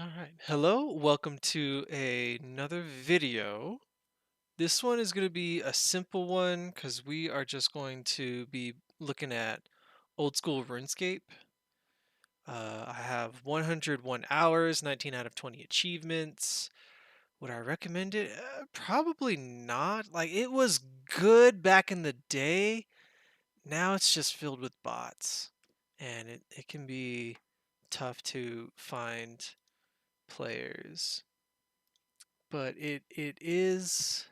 All right. Hello, welcome to another video. This one is going to be a simple one because we are just going to be looking at Old School Runescape. I have 101 hours, 19 out of 20 achievements. Would I recommend it? Probably not. Like, it was good back in the day. Now it's just filled with bots. And it can be tough to find players. But it's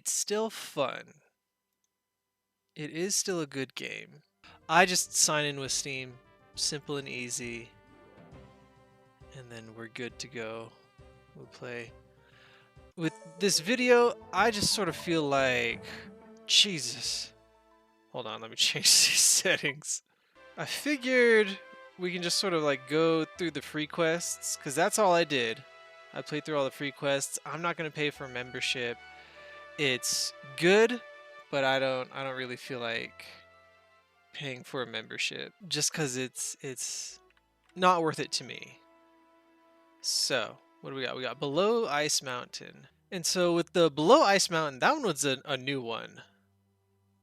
still fun. It is still a good game. I just sign in with Steam, simple and easy, and then we're good to go. We'll play. With this video, I just sort of feel like, Jesus. Hold on, let me change these settings. I figured we can just sort of like go through the free quests, because that's all I did. I played through all the free quests. I'm not going to pay for membership. It's good, but I don't really feel like paying for a membership just cuz it's not worth it to me. So, what do we got? We got Below Ice Mountain. And so with the Below Ice Mountain, that one was a new one.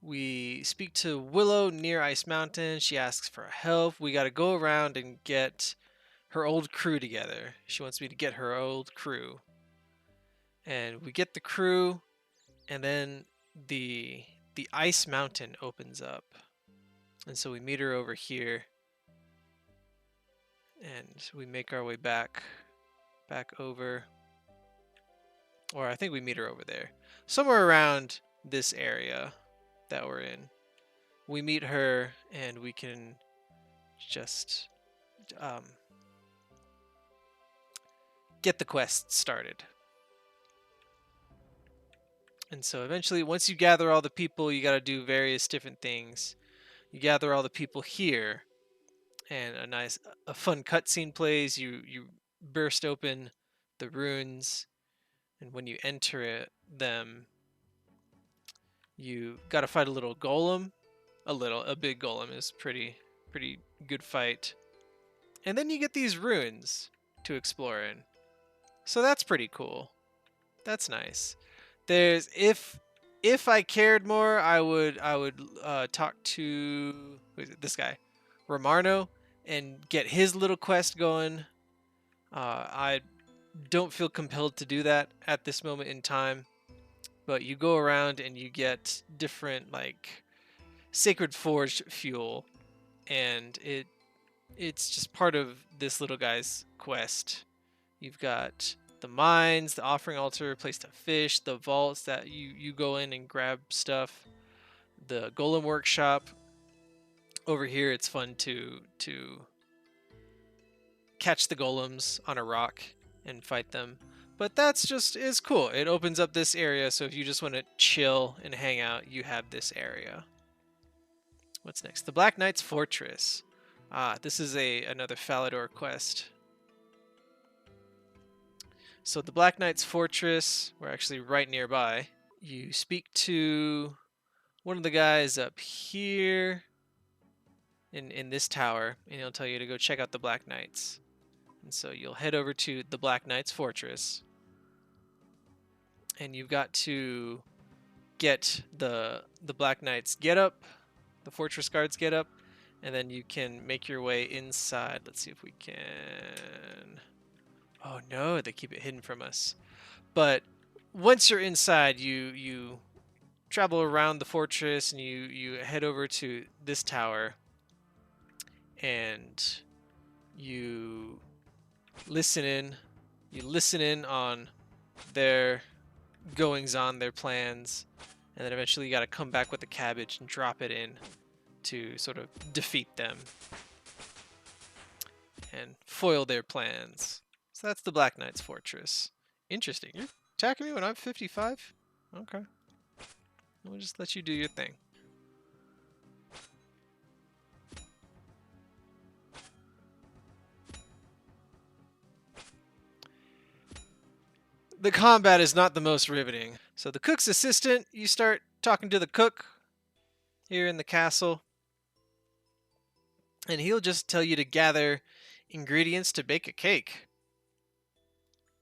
We speak to Willow near Ice Mountain. She asks for help. We got to go around and get her old crew together. She wants me to get her old crew. And we get the crew, and then the ice mountain opens up, and so we meet her over here, and we make our way back over, or I think we meet her over there, somewhere around this area that we're in. We meet her, and we can just get the quest started. And so eventually, once you gather all the people, you got to do various different things. You gather all the people here, and a fun cutscene plays. You burst open the runes, and when you enter them, you got to fight a little golem. A big golem is pretty good fight. And then you get these runes to explore in. So that's pretty cool. That's nice. There's if I cared more, I would talk to this guy, Romarno, and get his little quest going. I don't feel compelled to do that at this moment in time, but you go around and you get different like sacred forge fuel, and it's just part of this little guy's quest. You've got the mines, the offering altar, place to fish, the vaults that you go in and grab stuff, the golem workshop. Over here, it's fun to catch the golems on a rock and fight them. But that's just is cool. It opens up this area, so if you just want to chill and hang out, you have this area. What's next? The Black Knight's Fortress. This is another Falador quest. So the Black Knight's Fortress, we're actually right nearby. You speak to one of the guys up here in this tower, and he'll tell you to go check out the Black Knights. And so you'll head over to the Black Knight's Fortress, and you've got to get the Black Knights get up, the Fortress Guards get up, and then you can make your way inside. Let's see if we can. Oh no, they keep it hidden from us. But once you're inside, you travel around the fortress, and you head over to this tower, and you listen in on their goings on, their plans, and then eventually you got to come back with the cabbage and drop it in to sort of defeat them and foil their plans. So that's the Black Knight's Fortress. Interesting. You're attacking me when I'm 55? Okay. We'll just let you do your thing. The combat is not the most riveting. So the cook's assistant, you start talking to the cook here in the castle, and he'll just tell you to gather ingredients to bake a cake.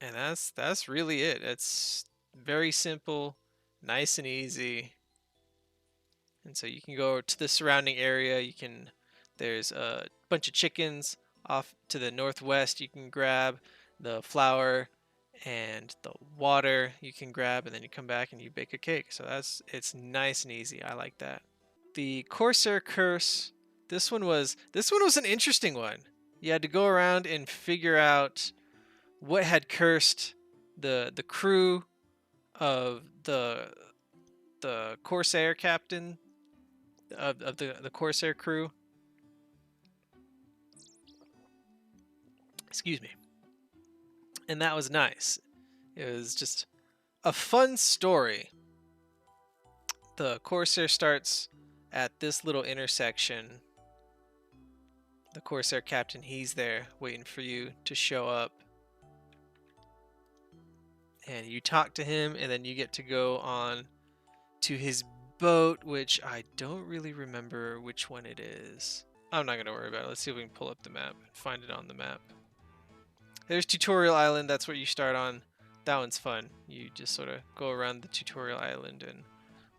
And that's really it. It's very simple, nice and easy. And so you can go to the surrounding area. There's a bunch of chickens off to the northwest. You can grab the flour and the water you can grab, and then you come back and you bake a cake. So it's nice and easy. I like that. The Corsair Curse. This one was an interesting one. You had to go around and figure out what had cursed the crew of the Corsair captain of the Corsair crew. Excuse me. And that was nice. It was just a fun story. The Corsair starts at this little intersection. The Corsair captain, he's there waiting for you to show up. And you talk to him, and then you get to go on to his boat, which I don't really remember which one it is. I'm not going to worry about it. Let's see if we can pull up the map and find it on the map. There's Tutorial Island. That's where you start on. That one's fun. You just sort of go around the Tutorial Island and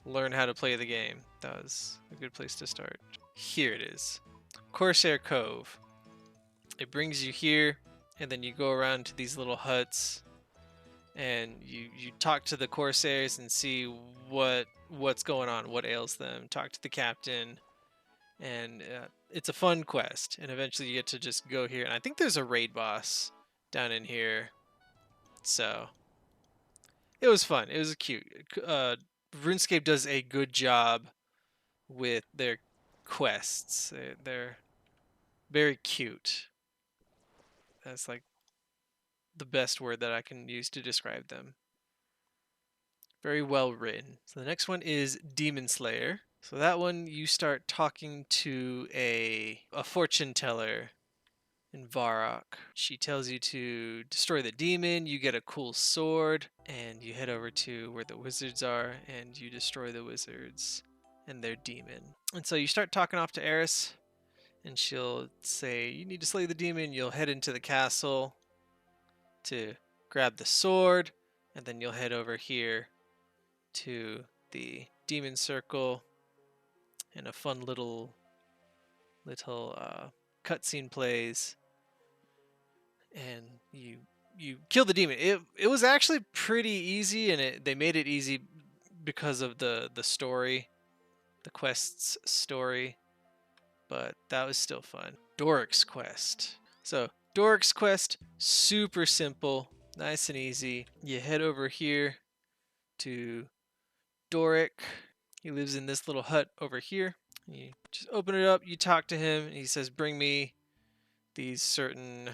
learn how to play the game. That was a good place to start. Here it is. Corsair Cove. It brings you here, and then you go around to these little huts, and you talk to the Corsairs and see what's going on, what ails them. Talk to the captain, and it's a fun quest. And eventually you get to just go here, and I think there's a raid boss down in here. So it was fun. It was cute. RuneScape does a good job with their quests. They're very cute. That's like the best word that I can use to describe them. Very well written. So the next one is Demon Slayer. So that one you start talking to a fortune teller in Varrock. She tells you to destroy the demon, you get a cool sword, and you head over to where the wizards are, and you destroy the wizards and their demon. And so you start talking off to Eris, and she'll say, you need to slay the demon. You'll head into the castle to grab the sword, and then you'll head over here to the demon circle, and a fun little cutscene plays, and you kill the demon. It was actually pretty easy, and they made it easy because of the story, the quest's story, but that was still fun. Doric's Quest. So Doric's Quest, super simple, nice and easy. You head over here to Doric. He lives in this little hut over here. You just open it up, you talk to him, and he says, bring me these certain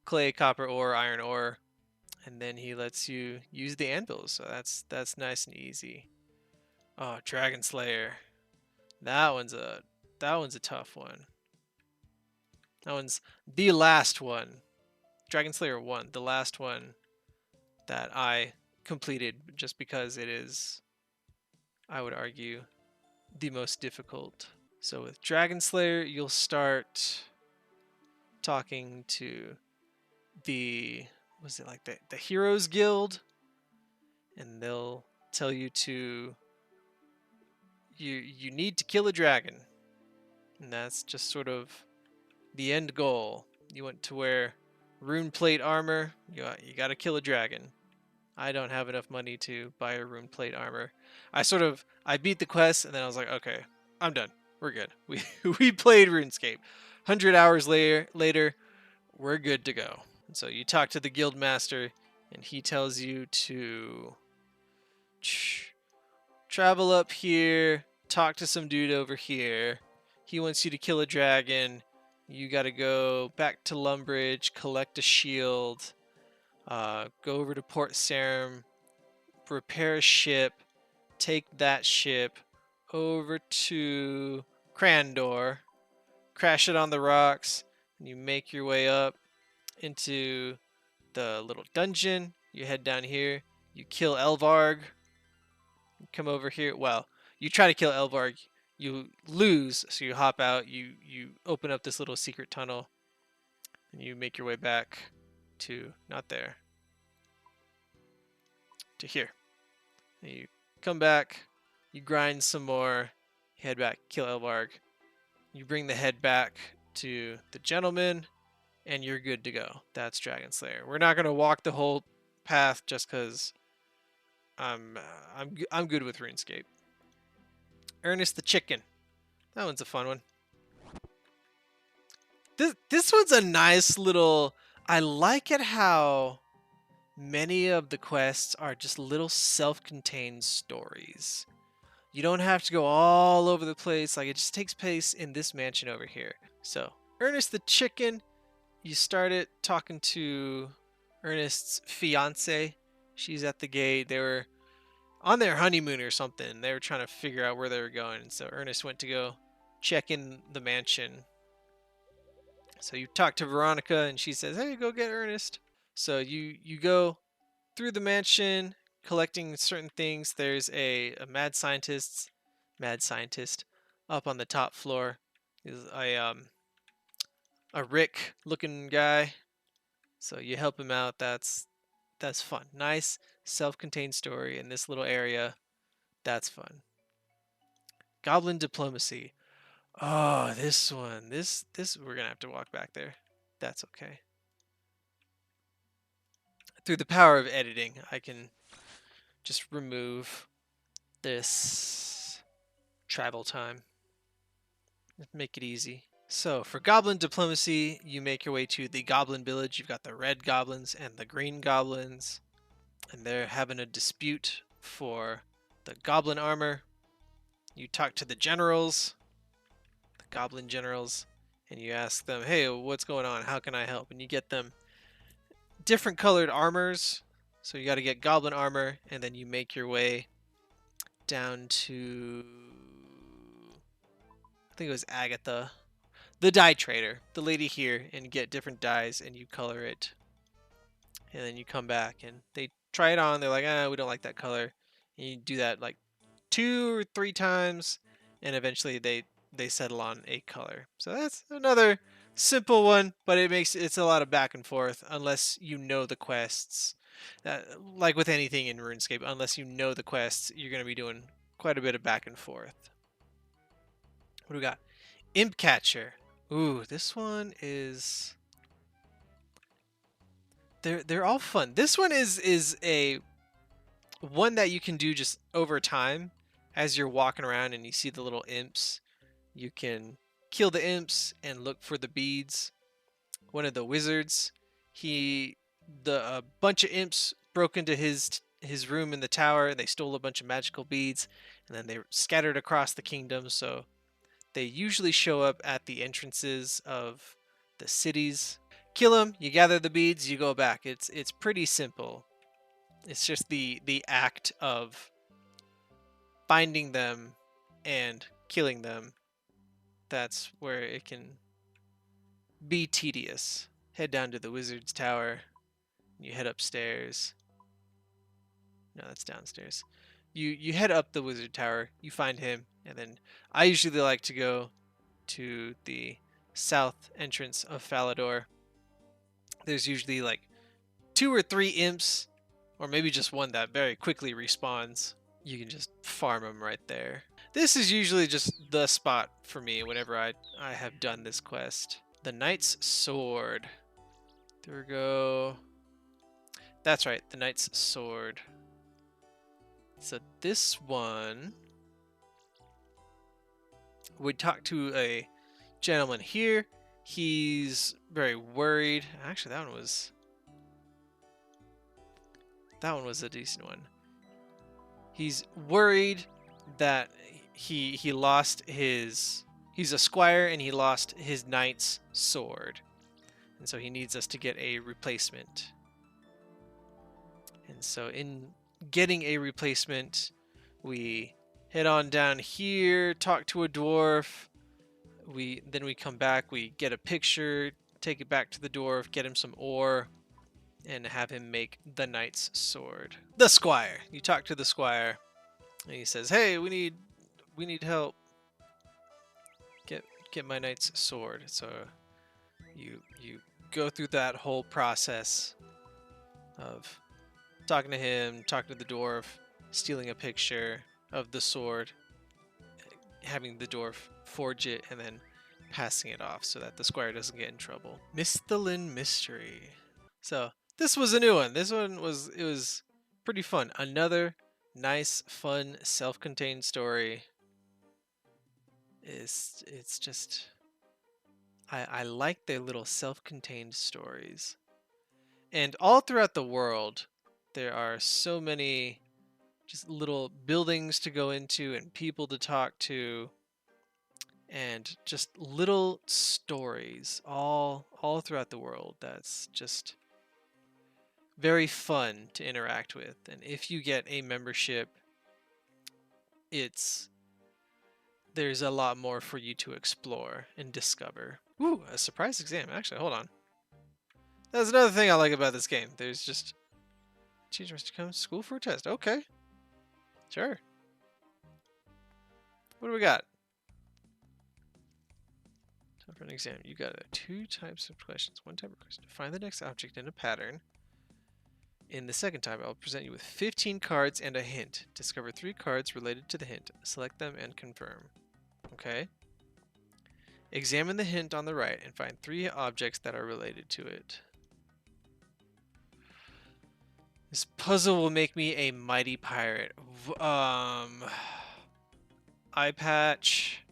clay, copper ore, iron ore, and then he lets you use the anvils. So that's nice and easy. Oh, Dragon Slayer. That one's a tough one. That one's the last one. Dragon Slayer 1, the last one that I completed, just because it is, I would argue, the most difficult. So with Dragon Slayer, you'll start talking to the Heroes Guild, and they'll tell you to you need to kill a dragon, and that's just sort of the end goal. You want to wear rune plate armor. You got to kill a dragon. I don't have enough money to buy a rune plate armor. I beat the quest, and then I was like, okay, I'm done. We're good. We played RuneScape. 100 hours later, we're good to go. And so you talk to the guild master, and he tells you to travel up here, talk to some dude over here. He wants you to kill a dragon. You got to go back to Lumbridge, collect a shield, go over to Port Sarim, repair a ship, take that ship over to Crandor, crash it on the rocks, and you make your way up into the little dungeon. You head down here, you kill Elvarg, you come over here. Well, you try to kill Elvarg, You lose, so you hop out. You open up this little secret tunnel, and you make your way back to not there, to here. And you come back, you grind some more, you head back, kill Elbarg. You bring the head back to the gentleman, and you're good to go. That's Dragon Slayer. We're not gonna walk the whole path just because I'm good with RuneScape. Ernest the Chicken. That one's a fun one. This one's a nice little. I like it how many of the quests are just little self-contained stories. You don't have to go all over the place. Like, it just takes place in this mansion over here. So, Ernest the Chicken, you start it talking to Ernest's fiance. She's at the gate. They were on their honeymoon or something. They were trying to figure out where they were going. So Ernest went to go check in the mansion. So you talk to Veronica, and she says, "Hey, go get Ernest." So you go through the mansion, collecting certain things. There's a mad scientist up on the top floor. Is a Rick looking guy. So you help him out. That's fun. Nice self-contained story in this little area. That's fun. Goblin diplomacy. Oh, this one. This we're gonna have to walk back there. That's okay. Through the power of editing, I can just remove this travel time. Make it easy. So for Goblin diplomacy, you make your way to the Goblin village. You've got the red goblins and the green goblins, and they're having a dispute for the goblin armor. You talk to the generals, the goblin generals, and you ask them, "Hey, what's going on? How can I help?" And you get them different colored armors. So you got to get goblin armor, and then you make your way down to, I think it was Agatha, the dye trader, the lady here, and get different dyes, and you color it. And then you come back, and they try it on. They're like, we don't like that color. And you do that like 2 or 3 times, and eventually they settle on a color. So that's another simple one, but it's a lot of back and forth unless you know the quests. Like with anything in RuneScape, unless you know the quests, you're going to be doing quite a bit of back and forth. What do we got? Imp Catcher. Ooh, this one is. They're all fun. This one is a one that you can do just over time as you're walking around and you see the little imps. You can kill the imps and look for the beads. One of the wizards, a bunch of imps broke into his room in the tower. They stole a bunch of magical beads, and then they were scattered across the kingdom. So they usually show up at the entrances of the cities. Kill them, you gather the beads, you go back. It's pretty simple. It's just the act of finding them and killing them. That's where it can be tedious. Head down to the wizard's tower. You head upstairs. No, that's downstairs. You head up the wizard tower. You find him, and then I usually like to go to the south entrance of Falador. There's usually like 2 or 3 imps, or maybe just one that very quickly respawns. You can just farm them right there. This is usually just the spot for me whenever I have done this quest. The Knight's Sword. There we go. That's right, the Knight's Sword. So this one, we talk to a gentleman here. He's very worried. Actually, that one was a decent one. He's worried that he lost his. He's a squire and he lost his knight's sword, and so he needs us to get a replacement. And so in getting a replacement, we head on down here, talk to a dwarf. Then we come back, we get a picture, take it back to the dwarf, get him some ore, and have him make the knight's sword. The squire. You talk to the squire, and he says, "Hey, we need help. get my knight's sword. So you go through that whole process of talking to him, talking to the dwarf, stealing a picture of the sword, having the dwarf forge it, and then passing it off so that the squire doesn't get in trouble. Misthalin Mystery. So this was a new one. This one was pretty fun. Another nice, fun, self-contained story. It's just I like their little self-contained stories. And all throughout the world, there are so many just little buildings to go into and people to talk to and just little stories all throughout the world that's just very fun to interact with. And if you get a membership, there's a lot more for you to explore and discover. Ooh, a surprise exam. Actually, hold on. That's another thing I like about this game. There's just teacher must come to school for a test. Okay. Sure. What do we got? Time for an exam. You got two types of questions. One type of question. Find the next object in a pattern. In the second type, I'll present you with 15 cards and a hint. Discover 3 cards related to the hint. Select them and confirm. Okay. Examine the hint on the right and find 3 objects that are related to it. This puzzle will make me a mighty pirate. Eye patch.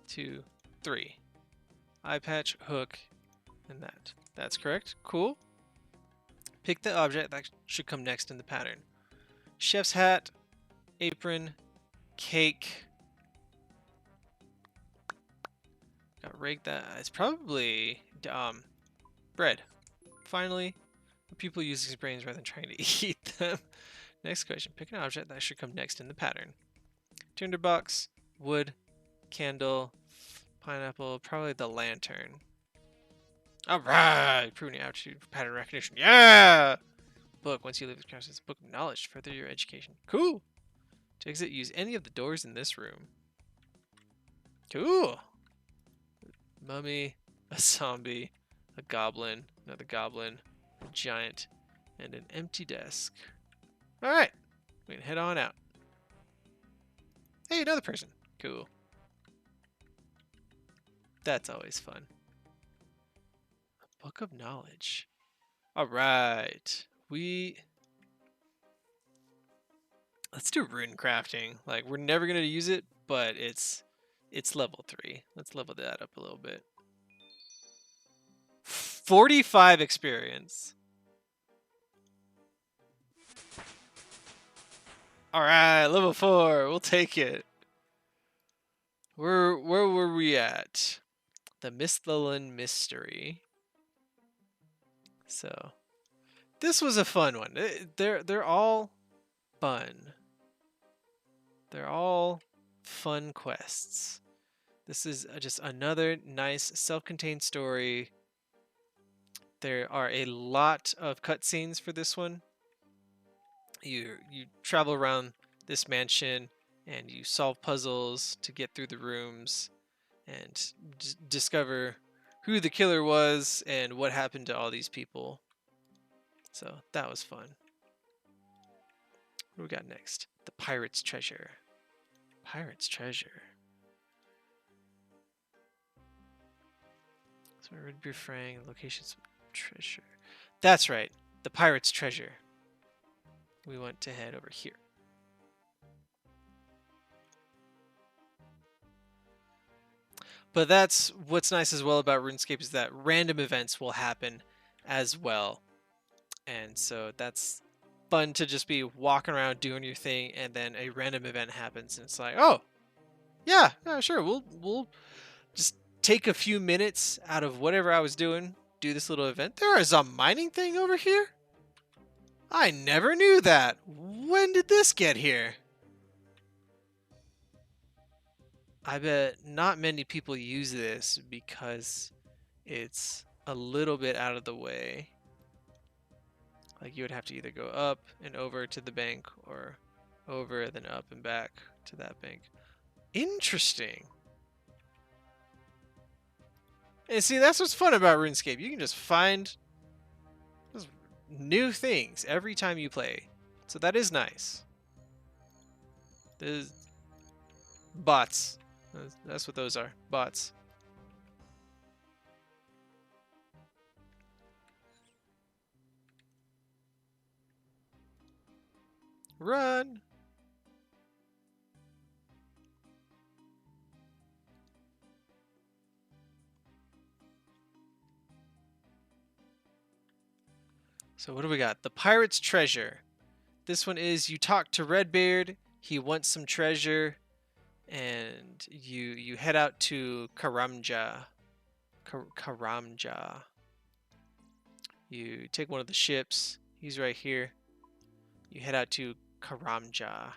2, 3. Eye patch, hook, and that. That's correct. Cool. Pick the object that should come next in the pattern. Chef's hat, apron, cake. Got rigged that. It's probably bread. Finally, people use these brains rather than trying to eat them. Next question. Pick an object that should come next in the pattern. Tinderbox, wood, candle, pineapple, probably the lantern. Alright! Proving your aptitude for pattern recognition. Yeah! Book. Once you leave the class, it's a book of knowledge to further your education. Cool! To exit, use any of the doors in this room. Cool! Mummy, a zombie, a goblin, another goblin, a giant, and an empty desk. Alright! We can head on out. Hey, another person. Cool. That's always fun. A book of knowledge. Alright. Let's do rune crafting. Like, we're never gonna use it, but it's level 3. Let's level that up a little bit. 45 experience. Alright, level 4. We'll take it. Where were we at? The Misthalin Mystery. So, this was a fun one. They're all fun. They're all fun quests. This is just another nice self-contained story. There are a lot of cutscenes for this one. You travel around this mansion and you solve puzzles to get through the rooms and discover who the killer was and what happened to all these people. So that was fun. What do we got next? The Pirate's Treasure. Pirate's Treasure. So we're Red Beer Frang, locations treasure. That's right. The Pirate's Treasure. We want to head over here. But that's what's nice as well about RuneScape is that random events will happen as well. And so that's fun to just be walking around doing your thing and then a random event happens and it's like, oh, yeah, sure. We'll just take a few minutes out of whatever I was doing, do this little event. There is a mining thing over here? I never knew that. When did this get here? I bet not many people use this because it's a little bit out of the way. Like you would have to either go up and over to the bank or over and then up and back to that bank. Interesting. And see, that's what's fun about RuneScape. You can just find new things every time you play. So that is nice. There's bots. That's what those are. Bots. Run! So what do we got? The Pirate's Treasure. This one is you talk to Redbeard. He wants some treasure, and you head out to Karamja. Karamja. You take one of the ships. He's right here. You head out to Karamja,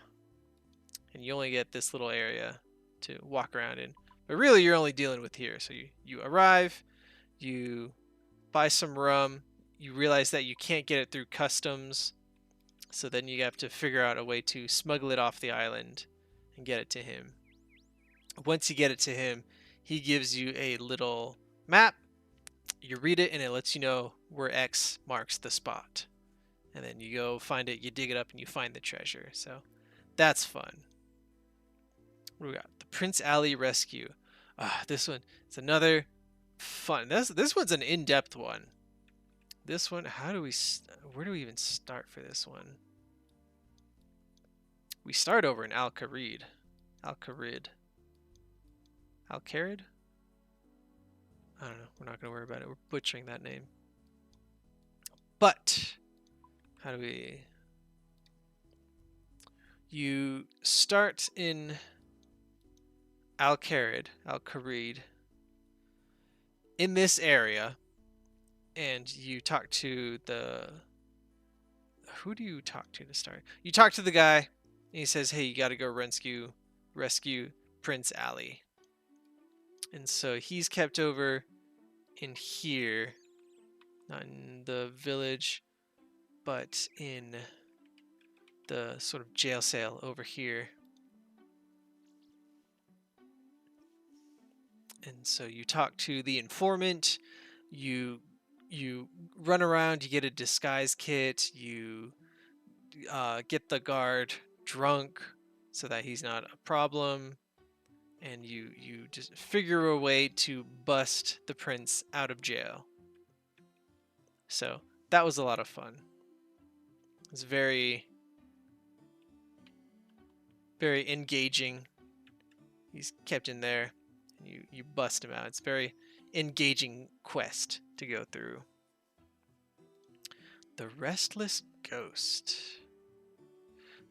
and you only get this little area to walk around in. But really, you're only dealing with here. So you arrive, you buy some rum. You realize that you can't get it through customs. So then you have to figure out a way to smuggle it off the island and get it to him. Once you get it to him, he gives you a little map. You read it and it lets you know where X marks the spot. And then you go find it, you dig it up, and you find the treasure. So that's fun. What do we got? The Prince Alley Rescue. This one is another fun. This one's an in-depth one. This one, where do we even start for this one? We start over in Al-Kharid. Al-Kharid. Al-Kharid? I don't know. We're not going to worry about it. We're butchering that name. But, how do we... You start in Al-Kharid, in this area, and you talk to the... Who do you talk to start? You talk to the guy, and he says, hey, you got to go rescue Prince Ali. And so he's kept over in here, not in the village, but in the sort of jail cell over here. And so you talk to the informant, you run around, you get a disguise kit, you get the guard drunk so that he's not a problem, and you just figure a way to bust the prince out of jail. So that was a lot of fun. It's very, very engaging. He's kept in there, and you bust him out. It's a very engaging quest to go through. The Restless Ghost.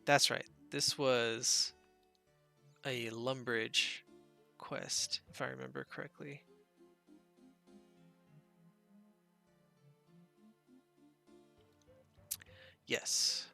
That's right. This was a Lumbridge quest, if I remember correctly. Yes.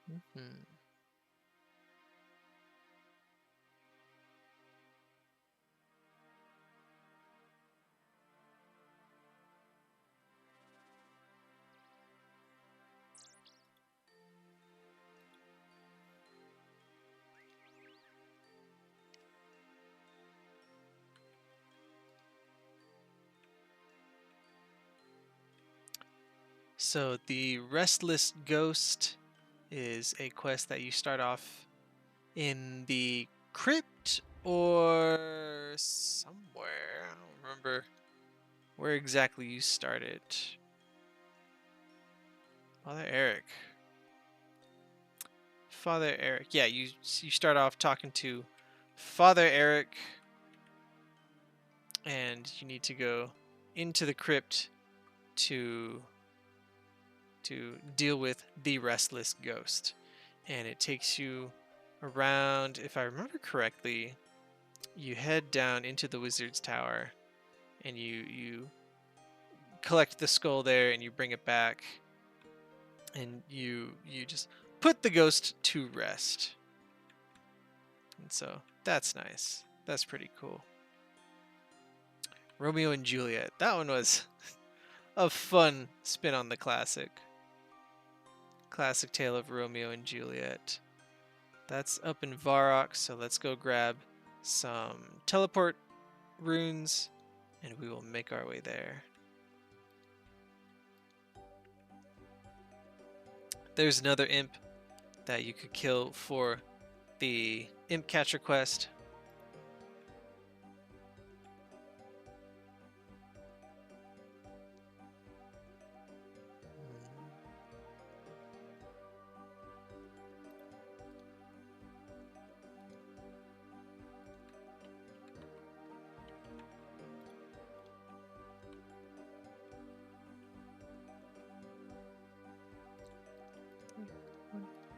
Mm-hmm. So the Restless Ghost is a quest that you start off in the crypt or somewhere. I don't remember where exactly you started. Father Eric. Father Eric. Yeah, you start off talking to Father Eric, and you need to go into the crypt to deal with the Restless Ghost. And it takes you around, if I remember correctly, you head down into the Wizard's Tower, and you collect the skull there, and you bring it back, and you just put the ghost to rest. And so that's nice. That's pretty cool. Romeo and Juliet. That one was a fun spin on the classic. Classic tale of Romeo and Juliet. That's up in Varrock, so let's go grab some teleport runes, and we will make our way there. There's another imp that you could kill for the imp catcher quest.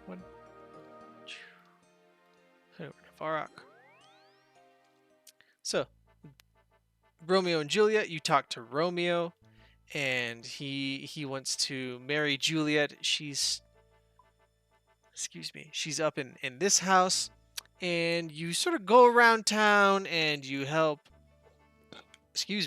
One. Head over to Varrock. So, Romeo and Juliet, you talk to Romeo, and he wants to marry Juliet. She's up in this house, and you sort of go around town and you help. You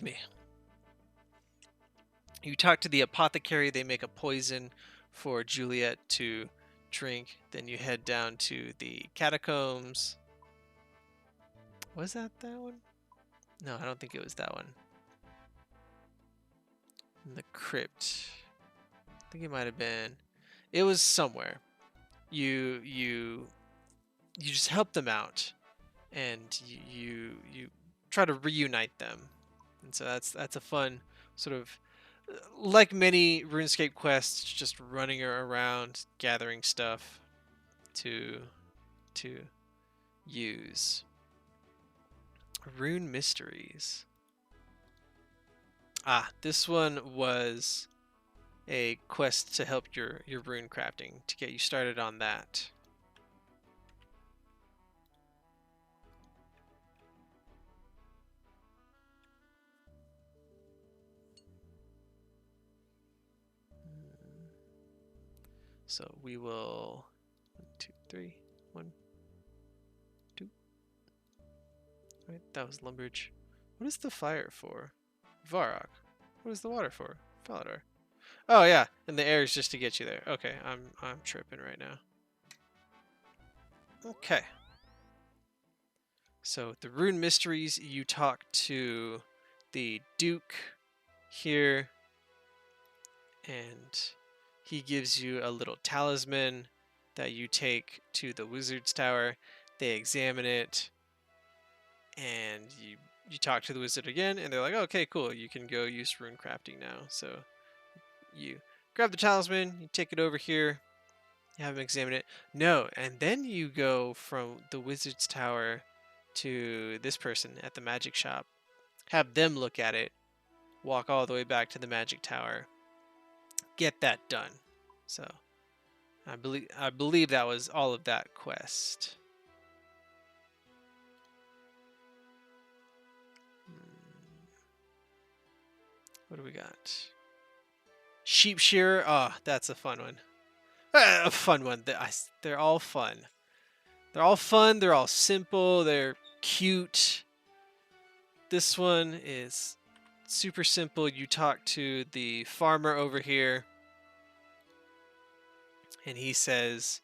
talk to the apothecary. They make a poison for Juliet to drink. Then you head down to the catacombs. Was that one? No, I don't think it was that one. The crypt. I think it might have been. It was somewhere. You just help them out, and you try to reunite them, and so that's a fun sort of, like many RuneScape quests, just running around gathering stuff to use. Rune mysteries. This one was a quest to help your rune crafting, to get you started on that. So we will 1, 2, 3, 1, 2. Right, that was Lumbridge. What is the fire for? Varrock. What is the water for? Faladar. Oh yeah, and the air is just to get you there. Okay, I'm tripping right now. Okay. So the rune mysteries, you talk to the Duke here, and he gives you a little talisman that you take to the wizard's tower. They examine it, and you talk to the wizard again, and they're like, okay, cool, you can go use rune crafting now. So you grab the talisman, you take it over here, you have him examine it. No, and then you go from the wizard's tower to this person at the magic shop, have them look at it, walk all the way back to the magic tower, get that done. So I believe that was all of that quest. What do we got? Sheep shearer. Oh, that's a fun one. A fun one. They're all fun. They're all fun. They're all simple. They're cute. This one is super simple. You talk to the farmer over here, and he says,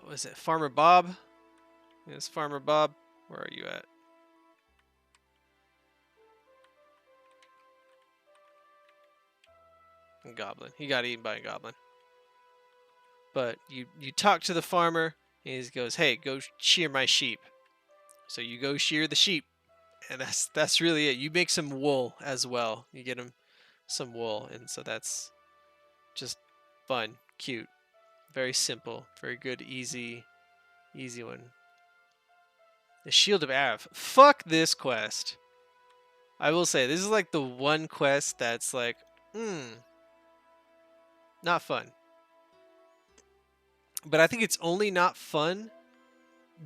was it Farmer Bob? It's Farmer Bob. Where are you at? A goblin. He got eaten by a goblin. But you talk to the farmer, and he goes, hey, go shear my sheep. So you go shear the sheep, and that's really it. You make some wool as well. You get him some wool, and so that's just fun, cute, very simple, very good, easy one. The Shield of Arav. Fuck this quest. I will say, this is like the one quest that's like, not fun. But I think it's only not fun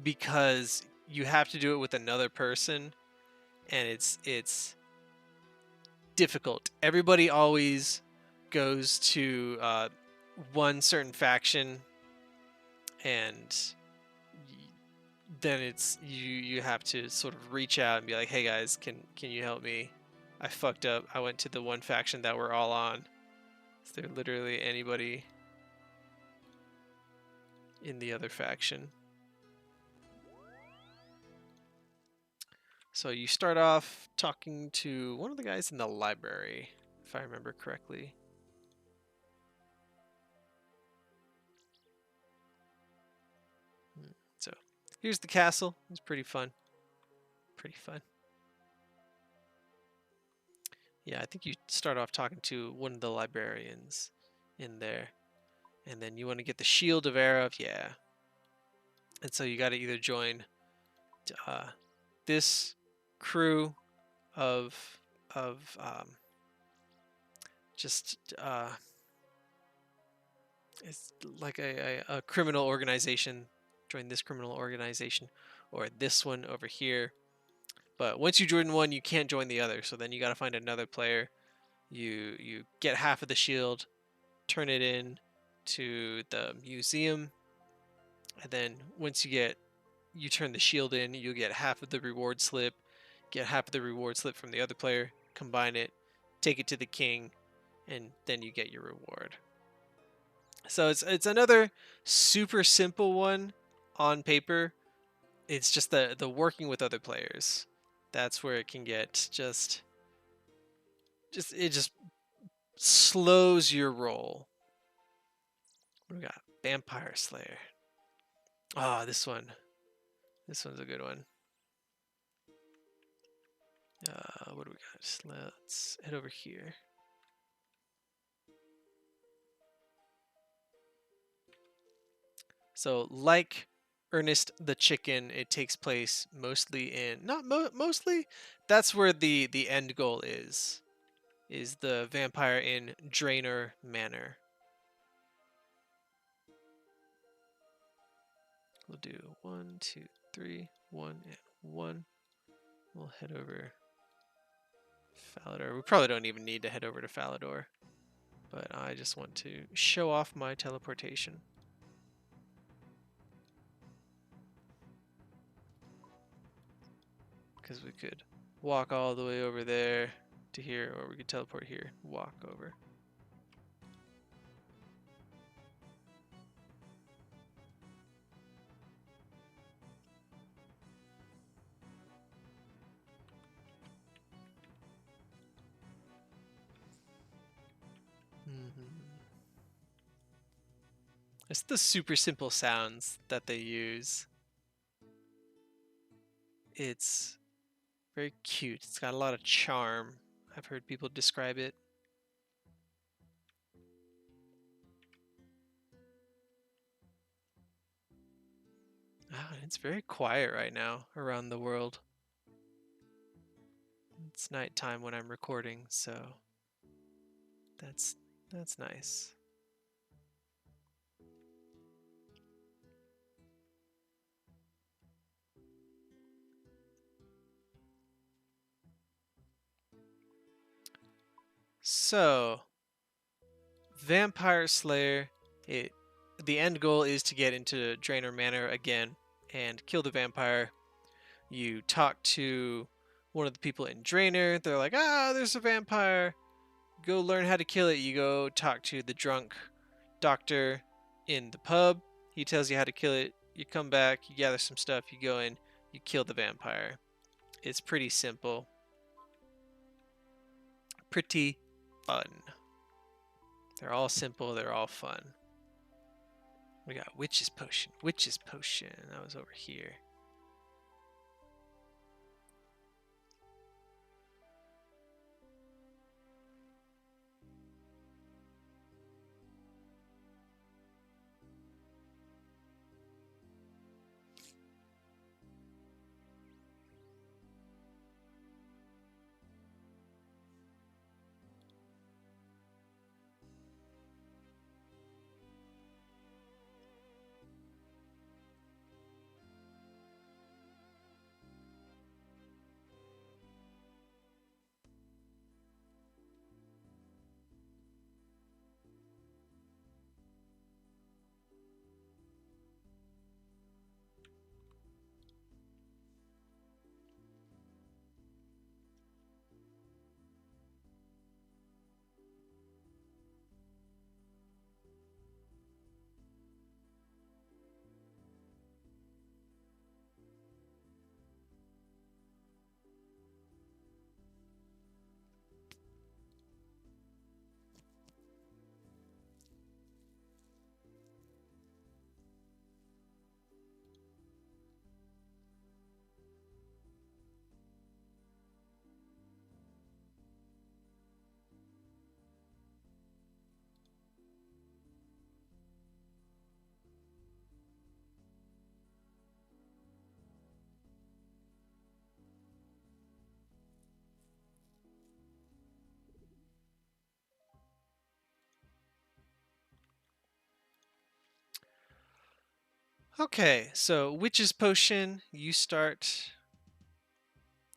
because you have to do it with another person, and it's difficult. Everybody always goes to one certain faction, and then it's you have to sort of reach out and be like, hey guys, can you help me? I fucked up. I went to the one faction that we're all on. Is there literally anybody in the other faction? So you start off talking to one of the guys in the library, if I remember correctly. So here's the castle. It's pretty fun. Pretty fun. Yeah, I think you start off talking to one of the librarians in there. And then you want to get the Shield of Erev, yeah. And so you got to either join this crew of just it's like a criminal organization. Join this criminal organization, or this one over here. But once you join one, you can't join the other. So then you got to find another player. You get half of the shield, turn it in to the museum, and then once you turn the shield in, you'll get half of the reward slip, get half of the reward slip from the other player, combine it, take it to the king, and then you get your reward. So it's another super simple one on paper. It's just the working with other players. That's where it can get it just slows your roll. What do we got? Vampire Slayer. Ah, oh, this one. This one's a good one. What do we got? Let's head over here. So, like Ernest the Chicken, it takes place mostly in mostly. That's where the end goal is the vampire in Draenor Manor. We'll do 1, 2, 3, 1, and 1. We'll head over Falador. We probably don't even need to head over to Falador, but I just want to show off my teleportation. Because we could walk all the way over there to here, or we could teleport here, walk over. It's the super simple sounds that they use. It's very cute. It's got a lot of charm. I've heard people describe it. Oh, it's very quiet right now around the world. It's nighttime when I'm recording, so that's nice. So, Vampire Slayer, the end goal is to get into Draenor Manor again and kill the vampire. You talk to one of the people in Draenor. They're like, ah, there's a vampire. Go learn how to kill it. You go talk to the drunk doctor in the pub. He tells you how to kill it. You come back, you gather some stuff, you go in, you kill the vampire. It's pretty simple. Pretty fun. They're all simple, they're all fun. We got Witch's Potion. Witch's Potion. That was over here. Okay, so Witch's Potion, you start.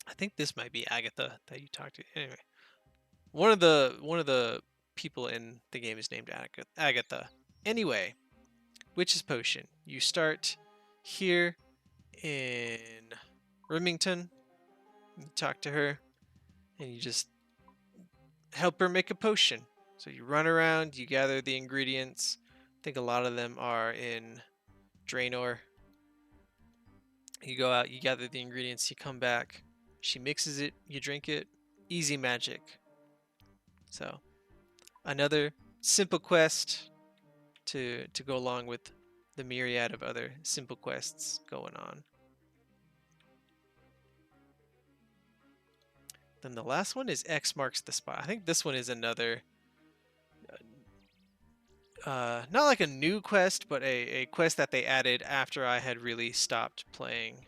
I think this might be Agatha that you talked to. Anyway, one of the people in the game is named Agatha. Anyway, Witch's Potion. You start here in Remington. You talk to her, and you just help her make a potion. So you run around, you gather the ingredients. I think a lot of them are in Draenor. You go out, you gather the ingredients, you come back. She mixes it, you drink it. Easy magic. So another simple quest to go along with the myriad of other simple quests going on. Then the last one is X marks the spot. I think this one is another, not like a new quest, but a quest that they added after I had really stopped playing.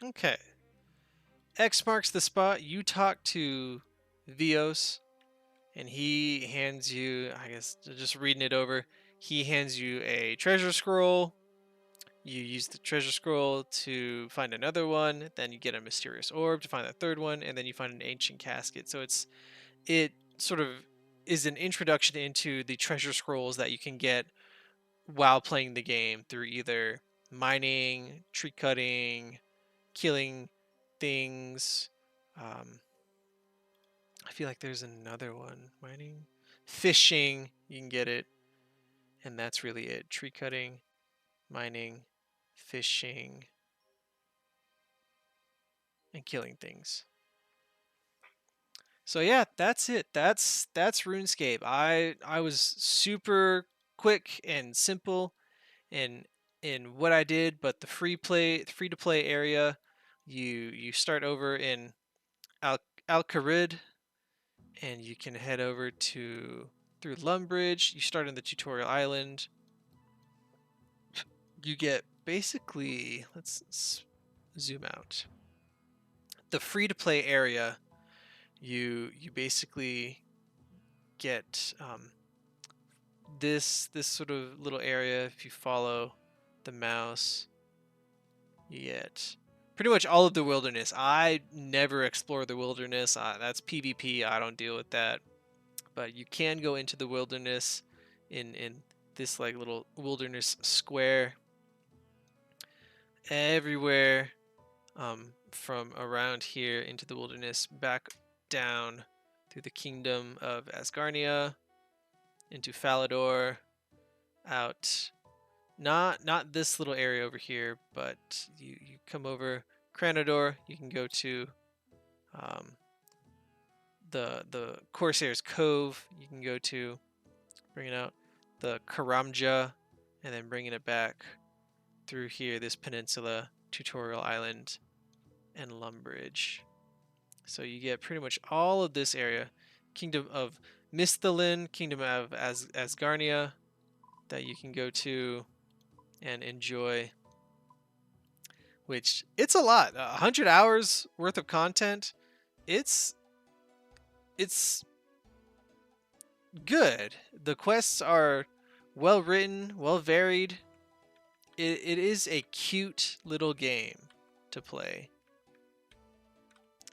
Hmm. Okay. X marks the spot. You talk to Vios, and he hands you, I guess, just reading it over, he hands you a treasure scroll. You use the treasure scroll to find another one, then you get a mysterious orb to find a third one, and then you find an ancient casket. So it sort of is an introduction into the treasure scrolls that you can get while playing the game through either mining, tree cutting, killing things. Um, I feel like there's another one. Mining, fishing, you can get it, and that's really it. Tree cutting, mining, fishing, and killing things. So yeah, that's it. That's RuneScape. I was super quick and simple in what I did, but the free to play area, you start over in Al Kharid, and you can head over to through Lumbridge. You start in the tutorial island. You get basically, let's zoom out. The free to play area, you basically get this sort of little area. If you follow the mouse, you get pretty much all of the wilderness. I never explore the wilderness. That's PvP. I don't deal with that. But you can go into the wilderness in this like little wilderness square. Everywhere from around here into the wilderness, back down through the kingdom of Asgarnia, into Falador, out. Not this little area over here, but you come over Cranador. You can go to um, the Corsair's Cove. You can go to bringing out the Karamja, and then bringing it back through here, this peninsula, Tutorial Island, and Lumbridge. So you get pretty much all of this area. Kingdom of Misthalin, Kingdom of Asgarnia, that you can go to and enjoy. Which, it's a lot. 100 hours worth of content. It's good. The quests are well written, well varied. It is a cute little game to play.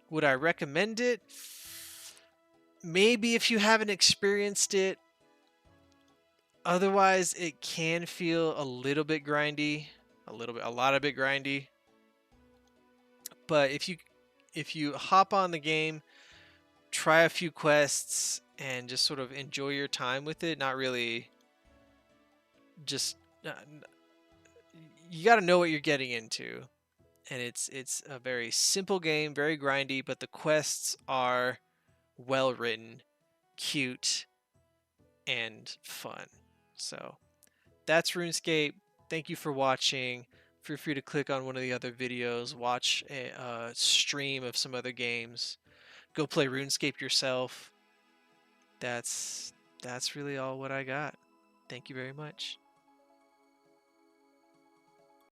Would I recommend it? Maybe if you haven't experienced it. Otherwise, it can feel a little bit grindy, a lot of bit grindy. But if you hop on the game, try a few quests, and just sort of enjoy your time with it, not really just you got to know what you're getting into. And it's a very simple game, very grindy, but the quests are well written, cute, and fun. So that's RuneScape. Thank you for watching. Feel free to click on one of the other videos, watch a stream of some other games, go play RuneScape yourself. That's really all what I got. Thank you very much.